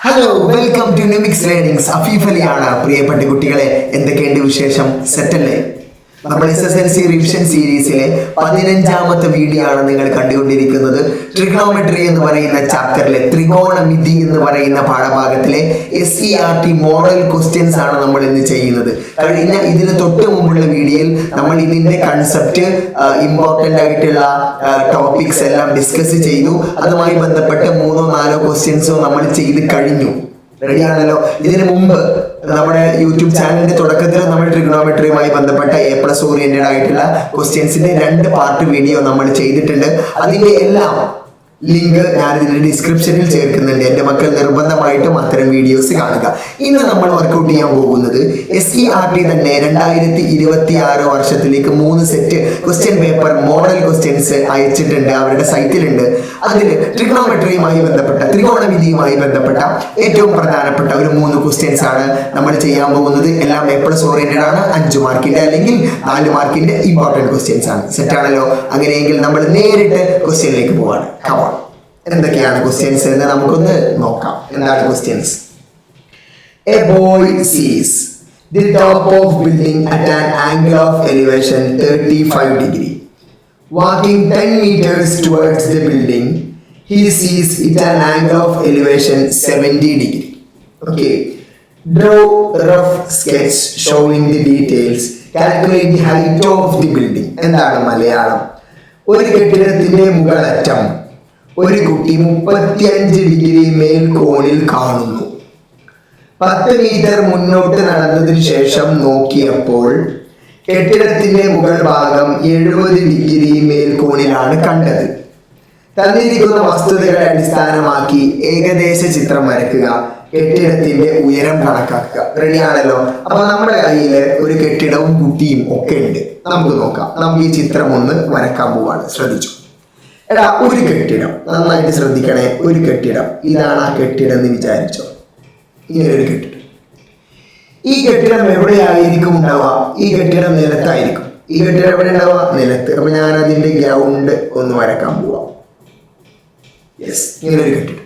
Hello, welcome to നെമിക്സ് learnings. Afeef അലിയാണ്. പ്രിയപ്പെട്ട കുട്ടികളെ, എന്തൊക്കെയുണ്ട് വിശേഷം? സെറ്റല്ലേ? നമ്മൾ SSLC റിവിഷൻ സീരീസിലെ 15ാമത്തെ വീഡിയോ ആണ് നിങ്ങൾ കണ്ടുകൊണ്ടിരിക്കുന്നത്. ട്രിഗണോമെട്രി എന്ന് പറയുന്ന ചാപ്റ്ററിലെ ത്രികോണമിതി എന്ന് പറയുന്ന പാഠഭാഗത്തിലെ SERT മോഡൽ ക്വസ്റ്റ്യൻസ് ആണ് നമ്മൾ ഇന്ന് ചെയ്യുന്നത്. കഴിഞ്ഞ ഇതിന് തൊട്ട് മുമ്പുള്ള വീഡിയോയിൽ നമ്മൾ ഇതിന്റെ കൺസെപ്റ്റ്, ഇമ്പോർട്ടന്റ് ആയിട്ടുള്ള ടോപ്പിക്സ് എല്ലാം ഡിസ്കസ് ചെയ്തു. അതുമായി ബന്ധപ്പെട്ട 3-4 ക്വസ്റ്റ്യൻസോ നമ്മൾ ചെയ്ത് കഴിഞ്ഞു. റെഡിയാണല്ലോ? ഇതിനു മുമ്പ് നമ്മുടെ യൂട്യൂബ് ചാനലിന്റെ തുടക്കത്തിൽ നമ്മൾ ട്രിഗണോമെട്രിയുമായി ബന്ധപ്പെട്ട A+ ഓറിയന്റഡ് ആയിട്ടുള്ള ക്വസ്റ്റ്യൻസിന്റെ 2 പാർട്ട് വീഡിയോ നമ്മൾ ചെയ്തിട്ടുണ്ട്. അതിന്റെ എല്ലാം ലിങ്ക് ഞാൻ ഇതിന്റെ ഡിസ്ക്രിപ്ഷനിൽ ചേർക്കുന്നുണ്ട്. എന്റെ മക്കൾ നിർബന്ധമായിട്ടും അത്തരം വീഡിയോസ് കാണുക. ഇന്ന് നമ്മൾ വർക്ക്ഔട്ട് ചെയ്യാൻ പോകുന്നത് SERT തന്നെ 2026 വർഷത്തിലേക്ക് 3 set question paper model questions അയച്ചിട്ടുണ്ട്, അവരുടെ സൈറ്റിലുണ്ട്. അതിൽ ട്രിഗണോമെട്രിയുമായി ബന്ധപ്പെട്ട, ത്രികോണമിതിയുമായി ബന്ധപ്പെട്ട ഏറ്റവും പ്രധാനപ്പെട്ട ഒരു 3 ക്വസ്റ്റ്യൻസ് ആണ് നമ്മൾ ചെയ്യാൻ പോകുന്നത്. എല്ലാം A+ ഓറിയന്റഡ് ആണ്. 5 മാർക്കിന്റെ അല്ലെങ്കിൽ 4 മാർക്കിന്റെ ഇമ്പോർട്ടന്റ് ക്വസ്റ്റ്യൻസ് ആണ്. സെറ്റ് ആണല്ലോ? അങ്ങനെയെങ്കിൽ നമ്മൾ നേരിട്ട് ക്വസ്റ്റ്യനിലേക്ക് പോവാണ്. കമോൺ, എന്തൊക്കെയാണ് ക്വസ്റ്റ്യൻസ് എന്ന് നമുക്കൊന്ന് നോക്കാം. എന്താണ് ക്വസ്റ്റ്യൻസ്? എ ബോയ് സീസ് the top of building at an angle of elevation 35 degree. Walking 10 meters towards the building, he sees it at an angle of elevation 70 degree. Okay. Draw rough sketch showing the details. Calculate the height of the building. എന്താണ് മലയാളം? ഒരു കെട്ടിടത്തിന്റെ മുകളറ്റം ഒരു കുട്ടി 35 degree മേൽക്കോണിൽ കാണുന്നു. 10 metre മുന്നോട്ട് നടന്നതിന് ശേഷം നോക്കിയപ്പോൾ കെട്ടിടത്തിന്റെ മുകൾ ഭാഗം 70 ഡിഗ്രി മേൽക്കോണിലാണ് കണ്ടത്. തന്നിരിക്കുന്ന വസ്തുതകളെ അടിസ്ഥാനമാക്കി ഏകദേശ ചിത്രം വരയ്ക്കുക. കെട്ടിടത്തിന്റെ ഉയരം കണക്കാക്കുക. റെഡിയാണല്ലോ? അപ്പൊ നമ്മുടെ കയ്യിൽ ഒരു കെട്ടിടവും കുട്ടിയും ഒക്കെ ഉണ്ട്. നമുക്ക് നോക്കാം. നമുക്ക് ഈ ചിത്രം ഒന്ന് വരക്കാൻ പോവാണ്. ശ്രദ്ധിച്ചു. എടാ, ഒരു കെട്ടിടം, നന്നായിട്ട് ശ്രദ്ധിക്കണേ. ഒരു കെട്ടിടം, ഇതാണ് ആ കെട്ടിടം എന്ന് വിചാരിച്ചോ. ഇങ്ങനെ ഒരു കെട്ടിടം. ഈ കെട്ടിടം എവിടെയായിരിക്കും ഉണ്ടാവുക? ഈ കെട്ടിടം നിലത്തായിരിക്കും. ഈ കെട്ടിടം എവിടെ ഉണ്ടാവുക? നിലത്ത്. അപ്പൊ ഞാൻ അതിന്റെ ഗ്രൗണ്ട് ഒന്ന് വരക്കാൻ പോവാം. യെസ്, ഇങ്ങനെ ഒരു കെട്ടിടം.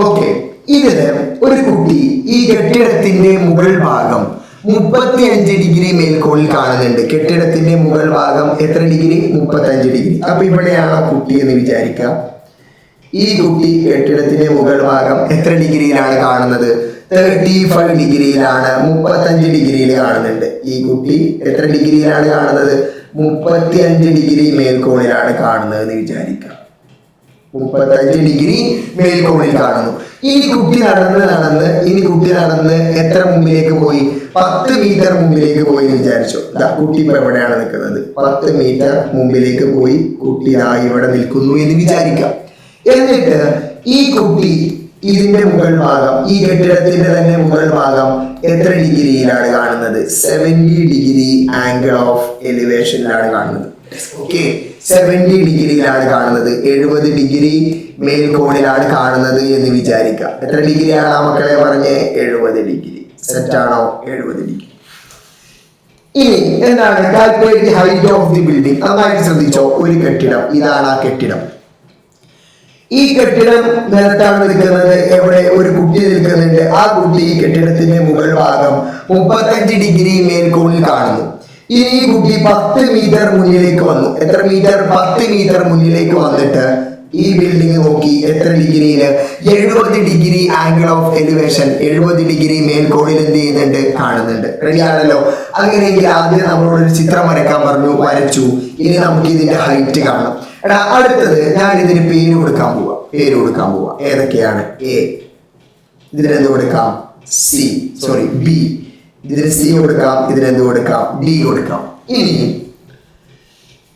ഓക്കെ, ഇതില് ഒരു കുട്ടി ഈ കെട്ടിടത്തിന്റെ മുകൾ ഭാഗം 35 ഡിഗ്രി മേൽക്കോണിൽ കാണുന്നുണ്ട്. കെട്ടിടത്തിന്റെ മുകൾ ഭാഗം എത്ര ഡിഗ്രി? 35 ഡിഗ്രി. അപ്പൊ ഇവിടെയാണ് കുട്ടി എന്ന് വിചാരിക്കാം. ഈ കുട്ടി കെട്ടിടത്തിന്റെ മുകൾ ഭാഗം എത്ര ഡിഗ്രിയിലാണ് കാണുന്നത്? 35 ഡിഗ്രിയിലാണ്. 35 ഡിഗ്രിയിൽ കാണുന്നുണ്ട്. ഈ കുട്ടി എത്ര ഡിഗ്രിയിലാണ് കാണുന്നത്? 35 ഡിഗ്രി മേൽക്കോണിലാണ് കാണുന്നത് എന്ന് വിചാരിക്കാം. 35 ഡിഗ്രി മേൽക്കോണിൽ കാണുന്നു. ഈ കുട്ടി നടന്ന് എത്ര മുമ്പിലേക്ക് പോയി? 10 മീറ്റർ മുമ്പിലേക്ക് പോയി എന്ന് വിചാരിച്ചു. കുട്ടി ഇപ്പൊ എവിടെയാണ് നിൽക്കുന്നത്? 10 മീറ്റർ മുമ്പിലേക്ക് പോയി കുട്ടി ഇവിടെ നിൽക്കുന്നു എന്ന് വിചാരിക്കാം. എന്നിട്ട് ഈ കുട്ടി ഇതിന്റെ മുകൾ ഭാഗം, ഈ കെട്ടിടത്തിന്റെ തന്നെ മുകൾ ഭാഗം എത്ര ഡിഗ്രിയിലാണ് കാണുന്നത്? 70 ഡിഗ്രി ആംഗിൾ ഓഫ് എലിവേഷനിലാണ് കാണുന്നത്. ഓക്കെ, 70 ഡിഗ്രിയിലാണ് കാണുന്നത്. 70 ഡിഗ്രി മേൽക്കോണിലാണ് കാണുന്നത് എന്ന് വിചാരിക്കാം. എത്ര ഡിഗ്രിയാണ് ആ മക്കളെ പറഞ്ഞേ? 70 ഡിഗ്രി. സെറ്റാണോ? 70 ഡിഗ്രി. ഇനി എന്താണ്? Calculate the height of the building. നന്നായിട്ട് ശ്രദ്ധിച്ചോ. ഒരു കെട്ടിടം, ഇതാണ് ആ കെട്ടിടം. ഈ കെട്ടിടം നിലത്താണ് നിൽക്കുന്നത്. എവിടെ? ഒരു കുട്ടി നിൽക്കുന്നുണ്ട്. ആ കുട്ടി ഈ കെട്ടിടത്തിന്റെ മുകൾ ഭാഗം 35 ഡിഗ്രി മേൽക്കോണിൽ കാണുന്നു. ഇനി ഈ കുട്ടി 10 മീറ്റർ മുന്നിലേക്ക് വന്നു. എത്ര മീറ്റർ? 10 മീറ്റർ മുന്നിലേക്ക് വന്നിട്ട് ഈ ബിൽഡിംഗ് നോക്കി. എത്ര ഡിഗ്രിയില്? 70 degree angle of elevation, 70 degree മേൽക്കോണിൽ എന്ത് ചെയ്യുന്നുണ്ട്? കാണുന്നുണ്ട്. റെഡിയാണല്ലോ? അങ്ങനെയെങ്കിൽ ആദ്യം നമ്മളോടൊരു ചിത്രം വരയ്ക്കാൻ പറഞ്ഞു, വരച്ചു. ഇനി നമുക്ക് ഇതിന്റെ ഹൈറ്റ് കാണാം. എടാ, അടുത്തത് ഞാൻ ഇതിന് പേര് കൊടുക്കാൻ പോവാ. ഏതൊക്കെയാണ്? എ. ഇതിനെന്ത് കൊടുക്കാം? ബി. ഇതിന് C കൊടുക്കാം. ഇതിനെന്ത് കൊടുക്കാം? D കൊടുക്കാം. ഇനി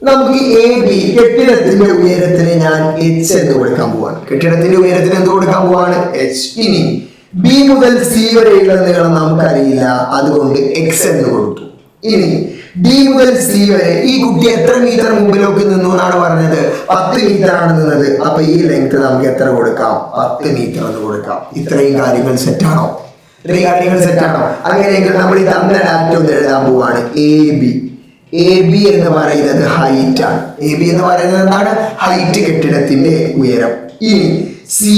നമുക്ക് AB, കെട്ടിടത്തിന്റെ ഉയരത്തിന് ഞാൻ H എന്ന് കൊടുക്കാൻ പോവാണ്. കെട്ടിടത്തിന്റെ ഉയരത്തിന് എന്ത് കൊടുക്കാൻ പോവാണ്? H. ഇനി B മുതൽ C വരെയുള്ള നീളം നമുക്കറിയില്ല, അതുകൊണ്ട് X എന്ന് കൊടുത്തു. ഇനി D മുതൽ C വരെ ഈ കുട്ടി എത്ര മീറ്റർ മുമ്പിലേക്ക് നിന്നു എന്നാണ് പറഞ്ഞത്? 10 മീറ്റർ ആണ് നിന്നത്. അപ്പൊ ഈ ലെങ്ത് നമുക്ക് എത്ര കൊടുക്കാം? 10 മീറ്റർ എന്ന് കൊടുക്കാം. ഇത്രയും കാര്യങ്ങൾ സെറ്റാണോ? അങ്ങനെയെങ്കിൽ നമ്മൾ ഈ തന്ന ഡാറ്റ ഒന്ന് എഴുതാൻ പോവാണ്. എ ബി എന്ന് പറയുന്നത് ഹൈറ്റ് ആണ്. എ ബി എന്ന് പറയുന്നത് എന്താണ്? ഹൈറ്റ്, കെട്ടിടത്തിന്റെ ഉയരം. ഇനി സി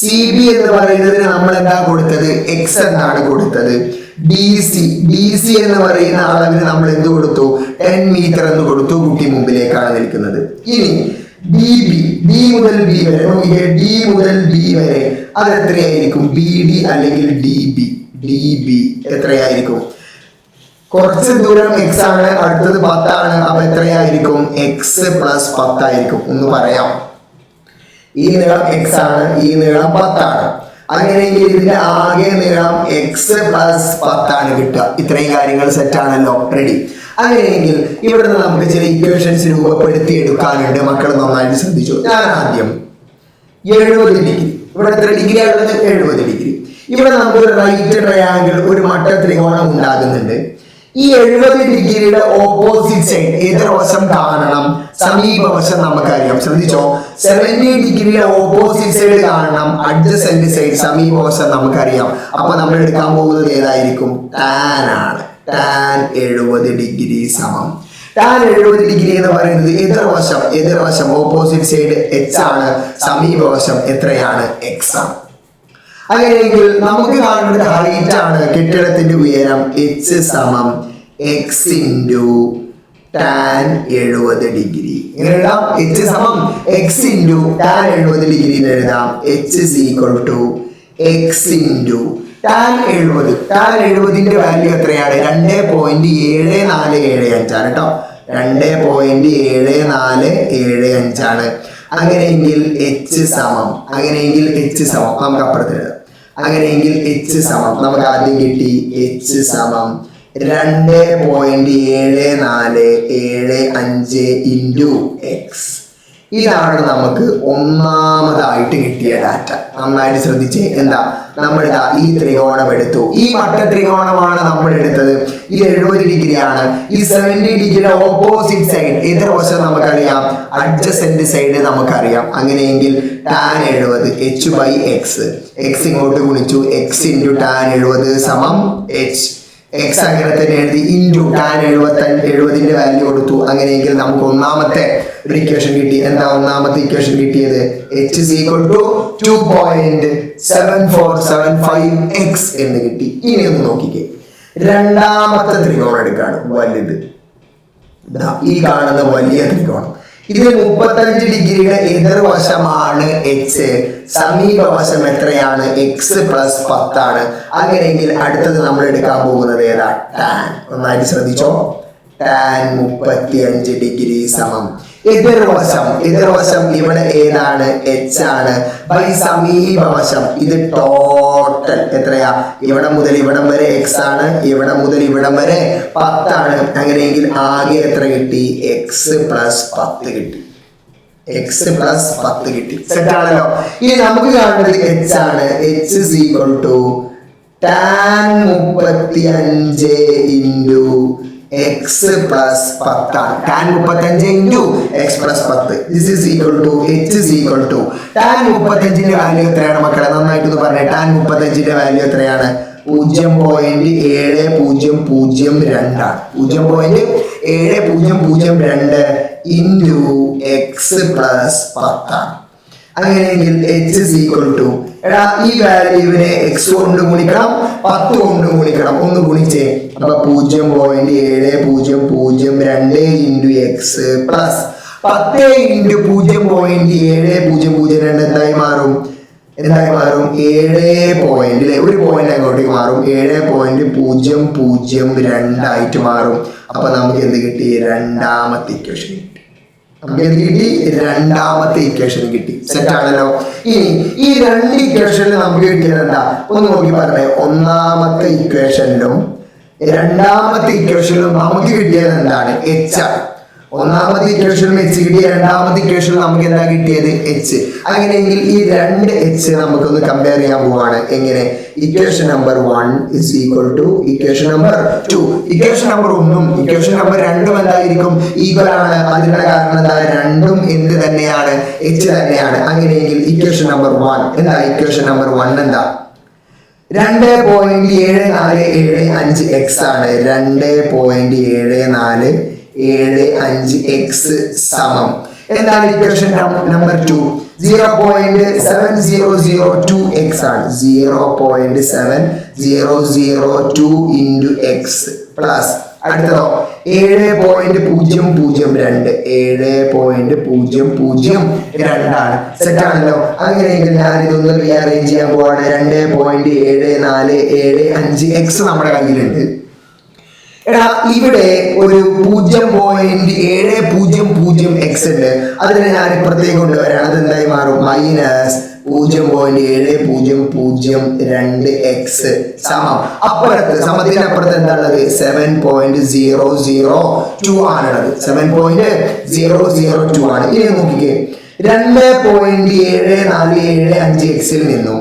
CB എന്ന് പറയുന്നതിന് നമ്മൾ എന്താ കൊടുത്തത്? X എന്നാണ് കൊടുത്തത്. DC എന്ന് പറയുന്ന അളവിന് നമ്മൾ എന്ത് കൊടുത്തു? 10 മീറ്റർ എന്ന് കൊടുത്തു. കുട്ടി മുമ്പിലേക്കാണ് നിൽക്കുന്നത്. ഇനി D മുതൽ B വരെ നോക്കിയേ. D മുതൽ B വരെ അത് എത്രയായിരിക്കും? BD അല്ലെങ്കിൽ DB എത്രയായിരിക്കും? കുറച്ച് ദൂരം X ആണ്, അടുത്തത് 10 ആണ്. അപ്പൊ എത്രയായിരിക്കും? X + 10 ആയിരിക്കും. ഒന്ന് പറയാം. ഈ നീളം X ആണ്, ഈ നീളം 10 ആണ്. അങ്ങനെയെങ്കിൽ ഇതിന്റെ ആകെ നീളം X + 10 ആണ് കിട്ടുക. ഇത്രയും കാര്യങ്ങൾ സെറ്റ് ആണല്ലോ. റെഡി. അങ്ങനെയെങ്കിൽ ഇവിടെ നിന്ന് നമുക്ക് ചില ഇക്വേഷൻസ് രൂപപ്പെടുത്തി എടുക്കാനുണ്ട്. മക്കൾ നന്നായിട്ട് ശ്രദ്ധിച്ചു. ഞാൻ ആദ്യം 70 ഡിഗ്രി, ഇവിടെ എത്ര ഡിഗ്രിയാണ് ഉള്ളത്? 70 ഡിഗ്രി. ഇവിടെ നമുക്ക് ഒരു റൈറ്റ് ട്രയാങ്കിൾ, ഒരു മട്ട ത്രികോണം ഉണ്ടാകുന്നുണ്ട്. ഈ 70 ഡിഗ്രിയുടെ ഓപ്പോസിറ്റ് സൈഡ് എതിർവശം കാണണം, സമീപവശം നമുക്കറിയാം. ശ്രദ്ധിച്ചോ, 70 ഡിഗ്രിയുടെ ഓപ്പോസിറ്റ് സൈഡ് കാണണം, അഡ്ജസന്റ് സൈഡ് സമീപവശം നമുക്കറിയാം. അപ്പൊ നമ്മൾ എടുക്കാൻ പോകുന്നത് ഏതായിരിക്കും? ടാൻ ആണ്. ടാൻ 70 ഡിഗ്രി സമം ടാൻ 70 ഡിഗ്രി എന്ന് പറയുന്നത് എതിർവശം ഓപ്പോസിറ്റ് സൈഡ് H ആണ്, സമീപവശം എത്രയാണ്? X ആണ്. അങ്ങനെയെങ്കിൽ നമുക്ക് കാണുന്നത് ഹൈറ്റ് ആണ്, കെട്ടിടത്തിന്റെ ഉയരം. H സമം X ഇൻറ്റു ടാൻ 70 ഡിഗ്രി. ഇങ്ങനെ എഴുതാം. H സമം X ഇൻറ്റു ടാൻ 70 ഡിഗ്രി എന്ന് എഴുതാം. H is equal to X into tan 70. Tan 70ന്റെ വാല്യൂ എത്രയാണ്? 2.7475 ആണ് കേട്ടോ. 2.7475 ആണ്. അങ്ങനെയെങ്കിൽ H സമം നമുക്ക് അപ്പുറത്ത് എഴുതാം. അങ്ങനെയെങ്കിൽ H സമം നമുക്ക് ആദ്യം കിട്ടി. H സമം 2.7475 ഇൻറ്റു X. ഇതാണ് നമുക്ക് ഒന്നാമതായിട്ട് കിട്ടിയ ഡാറ്റ. നന്നായിട്ട് ശ്രദ്ധിച്ചേ. എന്താ നമ്മൾ ഈ ത്രികോണം എടുത്തു. ഈ മട്ട ത്രികോണമാണ് നമ്മൾ എടുത്തത്. ഇത് 70 ഡിഗ്രിയാണ്. ഈ 70 ഡിഗ്രിയുടെ ഓപ്പോസിറ്റ് സൈഡ് എതിർവശം നമുക്കറിയാം, അഡ്ജസന്റ് സൈഡ് നമുക്കറിയാം. അങ്ങനെയെങ്കിൽ ടാൻ 70 H/X. X ഇങ്ങോട്ട് ഗുണിച്ചു. X ഇൻറ്റു ടാൻ 70 സമം H. X അങ്ങനെ തന്നെ എഴുതി. ഇൻറ്റു ടാൻ 70ന്റെ വാല്യൂ കൊടുത്തു. അങ്ങനെയെങ്കിൽ നമുക്ക് ഒന്നാമത്തെ ഒരു ഇക്വേഷൻ കിട്ടി. എന്താ ഒന്നാമത്തെ ഇക്വേഷൻ കിട്ടിയത്? H is equal to 2.7475x എന്ന് കിട്ടി. ഇനി ഒന്ന് നോക്കിക്കേ. രണ്ടാമത്തെ ത്രികോണം എടുക്കാണ്, വലുത്. ഈ കാണുന്ന വലിയ ത്രികോണം. ഇതിൽ 35 ഡിഗ്രിയുടെ എതിർവശമാണ് H. സമീപവശം എത്രയാണ്? X + 10 ആണ്. അങ്ങനെയെങ്കിൽ അടുത്തത് നമ്മൾ എടുക്കാൻ പോകുന്നത് ഏതാ? ടാൻ. ഒന്നായിട്ട് ശ്രദ്ധിച്ചോ. ടാൻ 35 ഡിഗ്രി സമം എതിർവശം ഇവിടെ ഏതാണ്? H ആണ്. ബൈ സമീപവശം ഇത് ടോട്ടൽ എത്രയാ? ഇവിടെ മുതൽ ഇവിടം വരെ X ആണ്, ഇവിടെ മുതൽ ഇവിടം വരെ 10 ആണ്. അങ്ങനെയെങ്കിൽ ആകെ എത്ര കിട്ടി? X + 10 കിട്ടി. X + 10 കിട്ടി. സെറ്റ് ആണല്ലോ. ഇനി നമുക്ക് കാണുന്നത് H ആണ്. H is equal to tan 35 into X + 10 ആണ്. tan 35 into X + 10. This is equal to H is equal to tan 35ന്റെ വാല്യൂ എത്രയാണ് മക്കളെ? നന്നായിട്ടൊന്ന് പറഞ്ഞേ. tan 35ന്റെ വാല്യൂ എത്രയാണ്? 0.7002 ആണ്. 0.7002 ഇൻറ്റു X + 10 ആണ്. അങ്ങനെയെങ്കിൽ H is equal to എടാ ഈ വാല്യൂവിനെ X കൊണ്ട് ഗുണിക്കണം, 10 കൊണ്ട് ഗുണിക്കണം. ഒന്ന് ഗുണിച്ചേ. അപ്പൊ 0.7002 ഇൻറ്റു X പ്ലസ് 10 ഇൻറ്റു 0.7002 എന്തായി മാറും? 7 ഒരു പോയിന്റ് അങ്ങോട്ടേക്ക് മാറും. 7.002 ആയിട്ട് മാറും. അപ്പൊ നമുക്ക് എന്ത് കിട്ടി? രണ്ടാമത്തെ ഇക്വേഷൻ കിട്ടി. രണ്ടാമത്തെ ഇക്വേഷൻ കിട്ടി. സെറ്റ് ആണല്ലോ. ഇനി ഈ രണ്ട് ഇക്വേഷനിൽ നമുക്ക് കിട്ടിയത് എന്താ? ഒന്ന് നോക്കി പറഞ്ഞേ. ഒന്നാമത്തെ ഇക്വേഷനിലും രണ്ടാമത്തെ ഇക്വേഷനിലും നമുക്ക് കിട്ടിയത് എന്താണ്? H ആണ്. ഒന്നാമത്തെ ഇക്വേഷനിൽ H കിട്ടി, രണ്ടാമത്തെ ഇക്വേഷനിൽ നമുക്ക് എന്താ കിട്ടിയത്? H. അങ്ങനെയെങ്കിൽ ഈ രണ്ട് H നമുക്കൊന്ന് കമ്പയർ ചെയ്യാൻ പോവാണ്. എങ്ങനെ? Equation number 1 is equal to equation number 2. Equation number 1ഉം ഇക്വേഷൻ നമ്പർ 2ഉം എന്തായിരിക്കും? ഈക്വൽ ആണ്. അതിനുള്ള കാരണം എന്താ? രണ്ടും എന്ത് തന്നെയാണ്? H തന്നെയാണ്. അങ്ങനെയെങ്കിൽ ഇക്വേഷൻ നമ്പർ 1 എന്താ? ഇക്വേഷൻ നമ്പർ 1 എന്താ? 2.7475x ആണ്. 2.7475x സമം എന്താണ് ഇക്വേഷൻ നമ്പർ 2? 0.7002 x ആണ്. 0.7002 into x പ്ലസ് അടുത്തതോ 7.002 7.002 സെറ്റ് ആണല്ലോ. അങ്ങനെയെങ്കിൽ ഞാൻ ഇതൊന്ന് റീഅറേഞ്ച് ചെയ്യാൻ പോവാണ്. 2.7475 x നമ്മുടെ കയ്യിലുണ്ട്. എടാ ഇവിടെ ഒരു 0.700 x ഉണ്ട്. അതിനെ ഞാൻ ഇപ്പുറത്തേക്ക് കൊണ്ടുവരാണ്. അതെന്തായി മാറും? മൈനസ് 0.7002 x സമം അപ്പുറത്ത് സമത്തിന്റെ അപ്പുറത്ത് എന്താണുള്ളത്? 7.002 ആണുള്ളത്. 7.002 ആണ്. ഇനി നോക്കിക്കേ, 2.7475 x-ൽ നിന്നും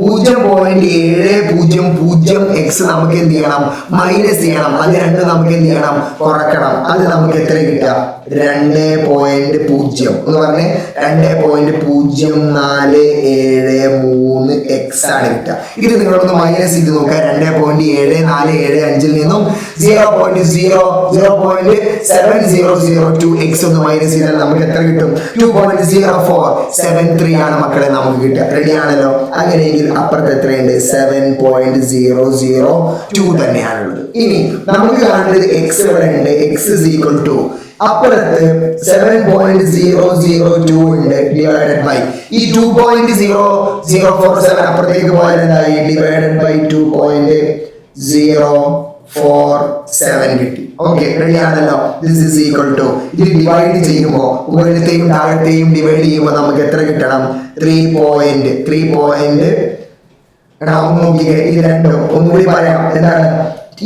0.700 x നമുക്ക് എന്ത് ചെയ്യണം? മൈനസ് ചെയ്യണം. അത് രണ്ട് നമുക്ക് എന്ത് ചെയ്യണം? കുറക്കണം. അത് നമുക്ക് എത്ര കിട്ടുക? 2.0 എന്ന് പറഞ്ഞേ 2.0473 x ആണ് കിട്ടുക. ഇത് നിങ്ങളൊന്ന് മൈനസ് ചെയ്ത് നോക്കുക. 2.7475 നിന്നും 0.70002 x ഒന്ന് മൈനസ് ചെയ്താൽ നമുക്ക് എത്ര കിട്ടും? 2.0473 ആണ് മക്കളെ നമുക്ക് കിട്ടുക. റെഡി ആണല്ലോ. അങ്ങനെയെങ്കിൽ അപ്പുറത്ത് എത്രയുണ്ട്? 7.002 തന്നെയാണുള്ളത്. ഇനി നമുക്ക് കാണേണ്ടത് x ഇവിടെ ഉണ്ട്. x is equal to അപ്പുറത്ത് 7.002 ഉണ്ട് ഡിവൈഡഡ് ബൈ ഈ 2.0047 അപ്പുറത്തേക്ക് പോയാൽ എന്തായി? ഡിവൈഡഡ് ബൈ 2.047 കിട്ടി. ഓക്കെ, റെഡി ആണല്ലോ. ദിസ് ഈസ് ഈക്വൽ ടു ഇത് ഡിവൈഡ് ചെയ്യുമ്പോൾ മുകളിലത്തെയും താഴത്തെയും ഡിവൈഡ് ചെയ്യുമ്പോൾ നമുക്ക് എത്ര കിട്ടണം? 3. നോക്കിക്കേ, ഇത് രണ്ടും ഒന്നുകൂടി പറയാം. എന്താണ്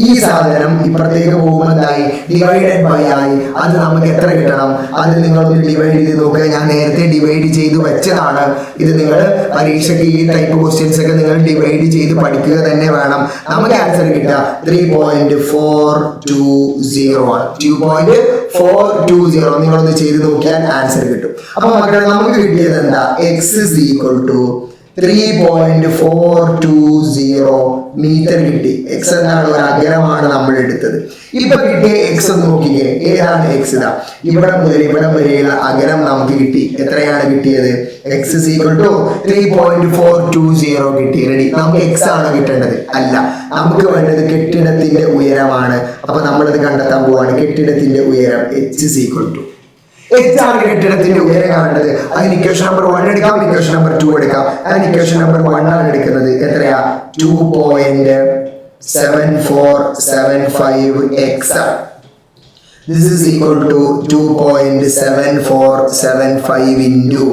ഈ സാധനം? ഇപ്പുറത്തേക്ക് പോകുമ്പോൾ എന്തായി? ഡിവൈഡഡ് ബൈ ആയി. അത് നമുക്ക് എത്ര കിട്ടണം? അത് നിങ്ങളൊന്ന് ഡിവൈഡ് ചെയ്ത് നോക്കുക. ഞാൻ നേരത്തെ ഡിവൈഡ് ചെയ്ത് വെച്ചതാണ്. ഇത് നിങ്ങൾ പരീക്ഷയ്ക്ക് ഈ ടൈപ്പ് ക്വസ്റ്റ്യൻസ് ഒക്കെ നിങ്ങൾ ഡിവൈഡ് ചെയ്ത് പഠിക്കുക തന്നെ വേണം. നമുക്ക് ആൻസർ കിട്ടുക 3.420 ആണ്. 2.420 നിങ്ങളൊന്ന് ചെയ്ത് നോക്കിയാൽ ആൻസർ കിട്ടും. അപ്പൊ മക്കളെ നമുക്ക് കിട്ടിയത് എന്താ? x is equal to 3.420 metre കിട്ടി. എക്സ് എന്നാണ് ഒരു അകലമാണ് നമ്മൾ എടുത്തത്. ഇപ്പൊ കിട്ടിയ എക്സ് ഒന്ന് നോക്കിക്കേ, ഏതാണ് എക്സ്? ഇതാ ഇവിടെ മുതൽ ഇവിടെ വരെയുള്ള അകലം നമുക്ക് കിട്ടി. എത്രയാണ് കിട്ടിയത്? എക്സ് is equal to 3.420 കിട്ടി. റെഡി. നമുക്ക് എക്സ് ആണ് കിട്ടേണ്ടത്? അല്ല, നമുക്ക് വേണ്ടത് കെട്ടിടത്തിന്റെ ഉയരമാണ്. അപ്പൊ നമ്മളത് കണ്ടെത്താൻ പോവാണ്. കെട്ടിടത്തിന്റെ ഉയരം h is equal to h ആണ് കെട്ടിടത്തിന്റെ ഉയരം കാണേണ്ടത്. അതിന് ഇക്വേഷൻ നമ്പർ 1 എടുക്കാം, ഇക്വേഷൻ നമ്പർ 2 എടുക്കാം. അതിന് ഇക്വേഷൻ നമ്പർ 1 ആണ് എടുക്കുന്നത്. എത്രയാ? 2.7475 x. This is equal to 2.7475 into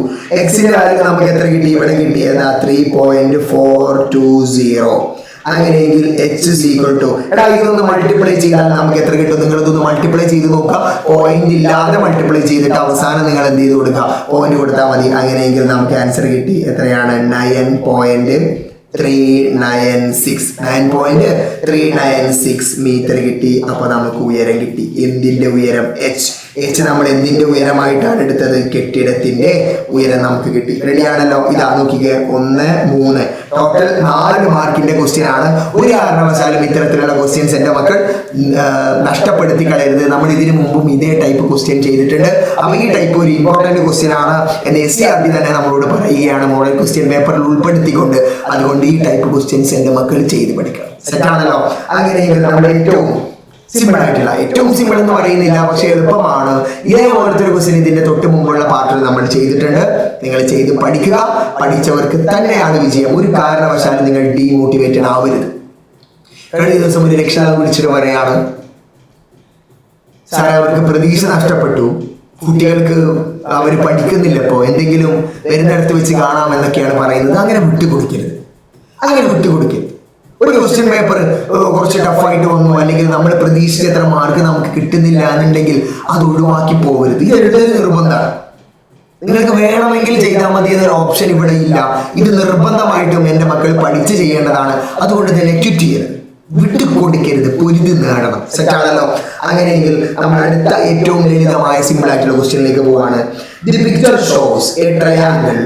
x ന്റെ വാല്യൂ നമുക്ക് എത്ര കിട്ടി? ഇവിടെ കിട്ടിയത് 3.420. അങ്ങനെയെങ്കിൽ h is equal to എടാ ഇതൊന്ന് മൾട്ടിപ്ലൈ ചെയ്താൽ നമുക്ക് എത്ര കിട്ടും? നിങ്ങൾ ഇതൊന്ന് മൾട്ടിപ്ലൈ ചെയ്ത് നോക്കുക. പോയിന്റ് ഇല്ലാതെ മൾട്ടിപ്ലൈ ചെയ്തിട്ട് അവസാനം നിങ്ങൾ എന്ത് ചെയ്ത് കൊടുക്കുക? പോയിന്റ് കൊടുത്താൽ മതി. അങ്ങനെയെങ്കിൽ നമുക്ക് ആൻസർ കിട്ടി. എത്രയാണ്? 9.396 മീറ്റർ കിട്ടി. അപ്പൊ നമുക്ക് ഉയരം കിട്ടി. എന്തിന്റെ ഉയരം? h നമ്മൾ എന്തിന്റെ ഉയരമായിട്ടാണ് എടുത്തത്? കെട്ടിടത്തിന്റെ ഉയരം നമുക്ക് കിട്ടി. റെഡി ആണല്ലോ. ഇതാ നോക്കിക്കേ, 1, 3 ടോട്ടൽ 4 മാർക്കിന്റെ ക്വസ്റ്റ്യൻ ആണ്. ഒരു കാരണവശാലും ഇത്തരത്തിലുള്ള ക്വസ്റ്റ്യൻസ് എന്റെ മക്കൾ നഷ്ടപ്പെടുത്തി കളയരുത്. നമ്മൾ ഇതിനു മുമ്പും ഇതേ ടൈപ്പ് ക്വസ്റ്റ്യൻ ചെയ്തിട്ടുണ്ട്. അപ്പൊ ഈ ടൈപ്പ് ഒരു ഇമ്പോർട്ടന്റ് ക്വസ്റ്റ്യൻ ആണ് എന്ന് SCRT തന്നെ നമ്മളോട് പറയുകയാണ്, മോഡൽ ക്വസ്റ്റ്യൻ പേപ്പറിൽ ഉൾപ്പെടുത്തിക്കൊണ്ട്. അതുകൊണ്ട് ഈ ടൈപ്പ് ക്വസ്റ്റ്യൻസ് എന്റെ മക്കൾ ചെയ്ത് പഠിക്കണം. സെറ്റാണല്ലോ. അങ്ങനെയെങ്കിൽ നമ്മൾ ഏറ്റവും സിമ്പിൾ ആയിട്ടില്ല, ഏറ്റവും സിമ്പിൾ എന്ന് പറയുന്നില്ല, പക്ഷെ എളുപ്പമാണ്. ഇതേപോലത്തെ ഒരു ക്വസ്റ്റ്യൻ ഇതിന്റെ തൊട്ട് മുമ്പുള്ള പാർട്ടിൽ നമ്മൾ ചെയ്തിട്ടുണ്ട്. നിങ്ങൾ ചെയ്ത് പഠിക്കുക. പഠിച്ചവർക്ക് തന്നെയാണ് വിജയം. ഒരു കാരണവശാലും നിങ്ങൾ ഡീമോട്ടിവേറ്റഡ് ആവരുത്. കഴിഞ്ഞ ദിവസം ഒരു രക്ഷിതാവ് വിളിച്ചിട്ട് പറയാണ്, സാറേ അവർക്ക് പ്രതീക്ഷ നഷ്ടപ്പെട്ടു, കുട്ടികൾക്ക് അവർ പഠിക്കുന്നില്ല, ഇപ്പോ എന്തെങ്കിലും വരുന്നിടത്ത് വെച്ച് കാണാമെന്നൊക്കെയാണ് പറയുന്നത്. അങ്ങനെ വിട്ടുകൊടുക്കരുത്. ഒരു ക്വസ്റ്റ്യൻ പേപ്പർ കുറച്ച് ടഫായിട്ട് വന്നു, അല്ലെങ്കിൽ നമ്മൾ പ്രതീക്ഷിച്ചത്ര മാർക്ക് നമുക്ക് കിട്ടുന്നില്ല എന്നുണ്ടെങ്കിൽ അത് ഒഴിവാക്കി പോകരുത്. ഇത് എഴുതൽ നിർബന്ധമാണ്. നിങ്ങൾക്ക് വേണമെങ്കിൽ ചെയ്താൽ മതി എന്നൊരു ഓപ്ഷൻ ഇവിടെ ഇല്ല. ഇത് നിർബന്ധമായിട്ടും എൻ്റെ മക്കൾ പഠിച്ച് ചെയ്യേണ്ടതാണ്. അതുകൊണ്ട് തന്നെ ക്വിറ്റ് ചെയ്യരുത്, വിട്ടുകൊടുക്കരുത്, പൊരുതി നേടണം. സെറ്റാണല്ലോ. അങ്ങനെയെങ്കിൽ നമ്മൾ അടുത്ത ഏറ്റവും ലളിതമായ സിമ്പിൾ ആയിട്ടുള്ള ക്വസ്റ്റ്യനിലേക്ക് പോവാണ്. The picture shows A triangle.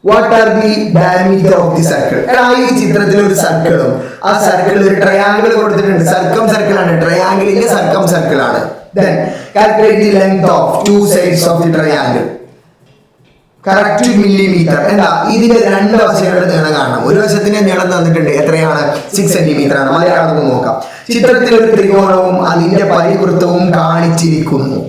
What are the diameter of the circle? ഈ ചിത്രത്തിൽ ഒരു സർക്കിളും ആ സർക്കിളിൽ ഒരു ട്രയാങ്കിൾ കൊടുത്തിട്ടുണ്ട്. സർക്കം സർക്കിൾ ആണ്, ട്രയാങ്കിളിന്റെ സർക്കം സർക്കിൾ ആണ്. Then calculate the length of two sides of the triangle. Correct millimetre. എന്താ ഇതിന്റെ രണ്ട് വശങ്ങളുടെ നീളം കാണണം. ഒരു വശത്തിന്റെ നീളം തന്നിട്ടുണ്ട്, എത്രയാണ്? 6 സെന്റിമീറ്റർ ആണ്. മലയാളം നോക്കാം. ചിത്രത്തിൽ ഒരു ത്രികോണവും അതിന്റെ പരിവൃത്തവും കാണിച്ചിരിക്കുന്നു.